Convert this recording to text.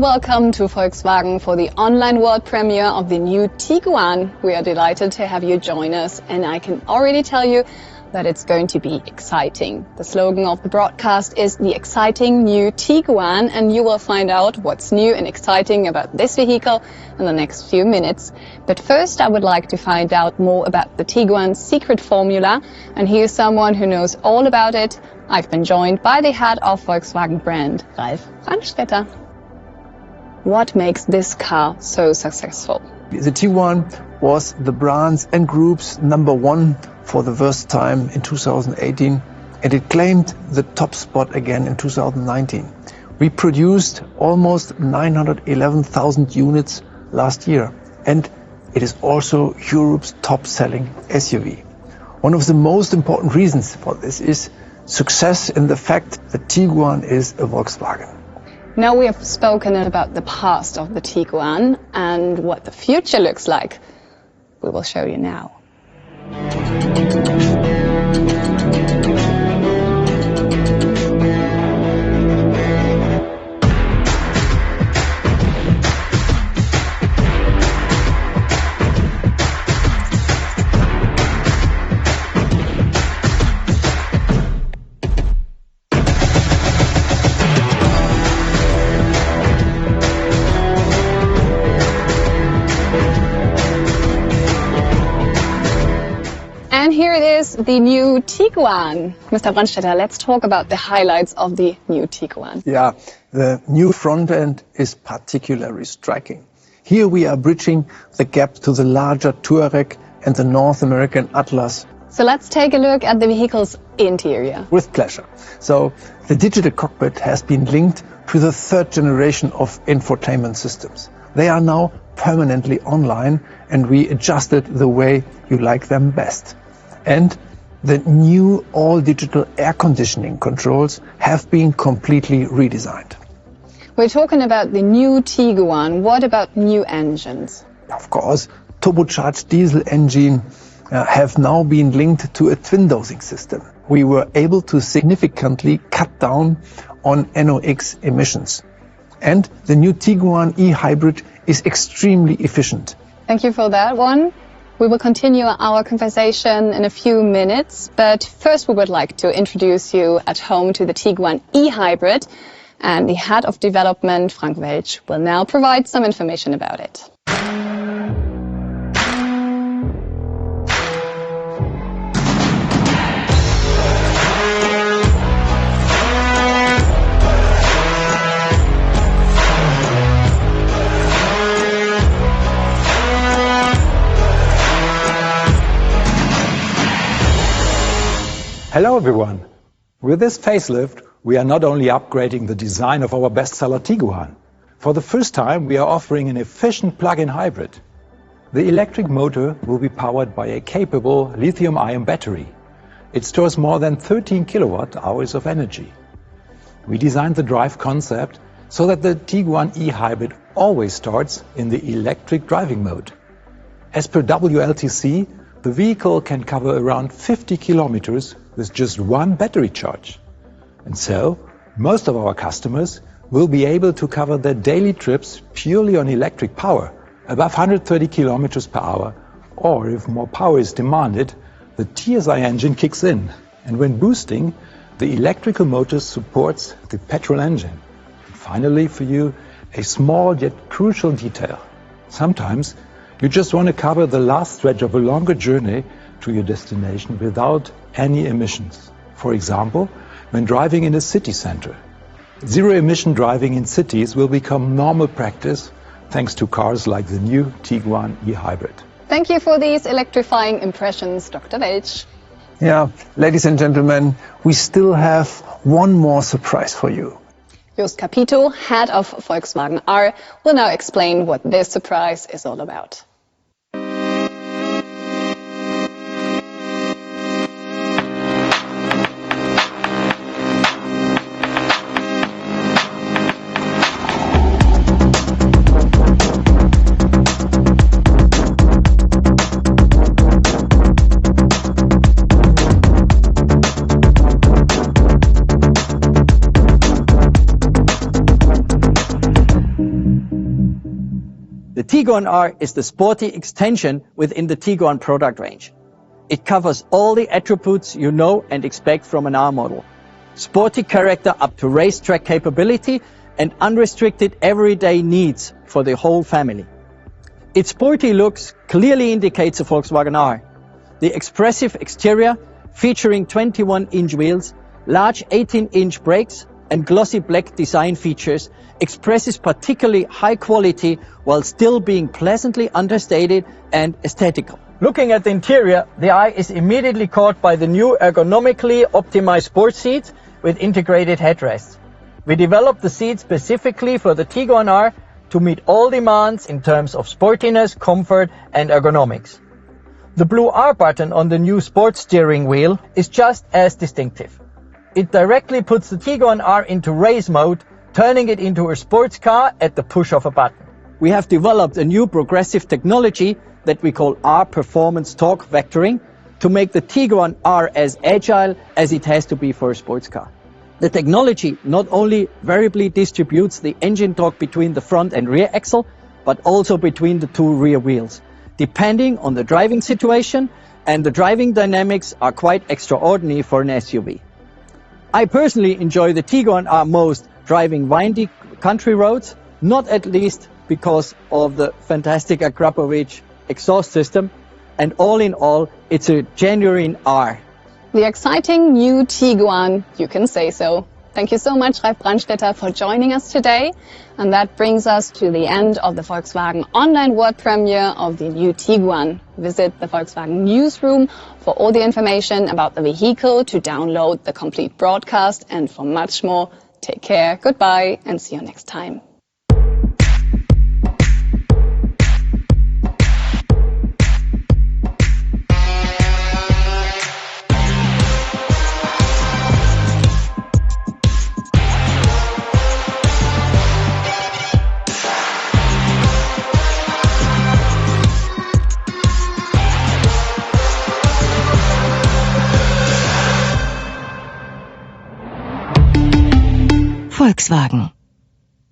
welcome to Volkswagen for the online world premiere of the new Tiguan. We are delighted to have you join us, and I can already tell you that it's going to be exciting. The slogan of the broadcast is the exciting new Tiguan, and you will find out what's new and exciting about this vehicle in the next few minutes. But first, I would like to find out more about the Tiguan's secret formula, and here's someone who knows all about it. I've been joined by the head of Volkswagen brand, Ralf Brandstätter. What makes this car so successful? The Tiguan was the brand's and group's #1 for the first time in 2018, and it claimed the top spot again in 2019. We produced almost 911,000 units last year, and it is also Europe's top-selling SUV. One of the most important reasons for this is success in the fact that Tiguan is a Volkswagen. Now we have spoken about the past of the Tiguan and what the future looks like. We will show you now. And here it is, the new Tiguan. Mr. Brandstätter, let's talk about the highlights of the new Tiguan. Yeah, the new front end is particularly striking. Here we are bridging the gap to the larger Touareg and the North American Atlas. So let's take a look at the vehicle's interior. With pleasure. So the digital cockpit has been linked to the third generation of infotainment systems. They are now permanently online, and we adjusted the way you like them best. And the new all-digital air conditioning controls have been completely redesigned. We're talking about the new Tiguan. What about new engines? Of course, turbocharged diesel engine have now been linked to a twin dosing system. We were able to significantly cut down on NOx emissions. And the new Tiguan e-hybrid is extremely efficient. Thank you for that one. We will continue our conversation in a few minutes, but first we would like to introduce you at home to the Tiguan e-hybrid, and the head of development, Frank Welch, will now provide some information about it. Hello everyone! With this facelift, we are not only upgrading the design of our bestseller Tiguan. For the first time, we are offering an efficient plug-in hybrid. The electric motor will be powered by a capable lithium-ion battery. It stores more than 13 kilowatt-hours of energy. We designed the drive concept so that the Tiguan e-hybrid always starts in the electric driving mode. As per WLTC, the vehicle can cover around 50 kilometers with just one battery charge. And so, most of our customers will be able to cover their daily trips purely on electric power, above 130 kilometers per hour, or if more power is demanded, the TSI engine kicks in, and when boosting, the electrical motor supports the petrol engine. And finally, for you, a small yet crucial detail. Sometimes, you just want to cover the last stretch of a longer journey to your destination without any emissions. For example, when driving in a city center. Zero-emission driving in cities will become normal practice thanks to cars like the new Tiguan e-hybrid. Thank you for these electrifying impressions, Dr. Welch. Yeah, ladies and gentlemen, we still have one more surprise for you. Jost Capito, head of Volkswagen R, will now explain what this surprise is all about. The Tiguan R is the sporty extension within the Tiguan product range. It covers all the attributes you know and expect from an R model. Sporty character up to racetrack capability and unrestricted everyday needs for the whole family. Its sporty looks clearly indicates a Volkswagen R. The expressive exterior, featuring 21-inch wheels, large 18-inch brakes, and glossy black design features, expresses particularly high quality while still being pleasantly understated and aesthetical. Looking at the interior, the eye is immediately caught by the new ergonomically optimized sports seats with integrated headrests. We developed the seat specifically for the Tiguan R to meet all demands in terms of sportiness, comfort, and ergonomics. The blue R button on the new sports steering wheel is just as distinctive. It directly puts the Tiguan R into race mode, turning it into a sports car at the push of a button. We have developed a new progressive technology that we call R Performance Torque Vectoring to make the Tiguan R as agile as it has to be for a sports car. The technology not only variably distributes the engine torque between the front and rear axle, but also between the two rear wheels, depending on the driving situation, and the driving dynamics are quite extraordinary for an SUV. I personally enjoy the Tiguan R most driving windy country roads, not at least because of the fantastic Akrapovic exhaust system, and all in all, it's a genuine R. The exciting new Tiguan, you can say so. Thank you so much, Ralf Brandstetter, for joining us today. And that brings us to the end of the Volkswagen online world premiere of the new Tiguan. Visit the Volkswagen newsroom for all the information about the vehicle, to download the complete broadcast, and for much more. Take care, goodbye, and see you next time. Volkswagen.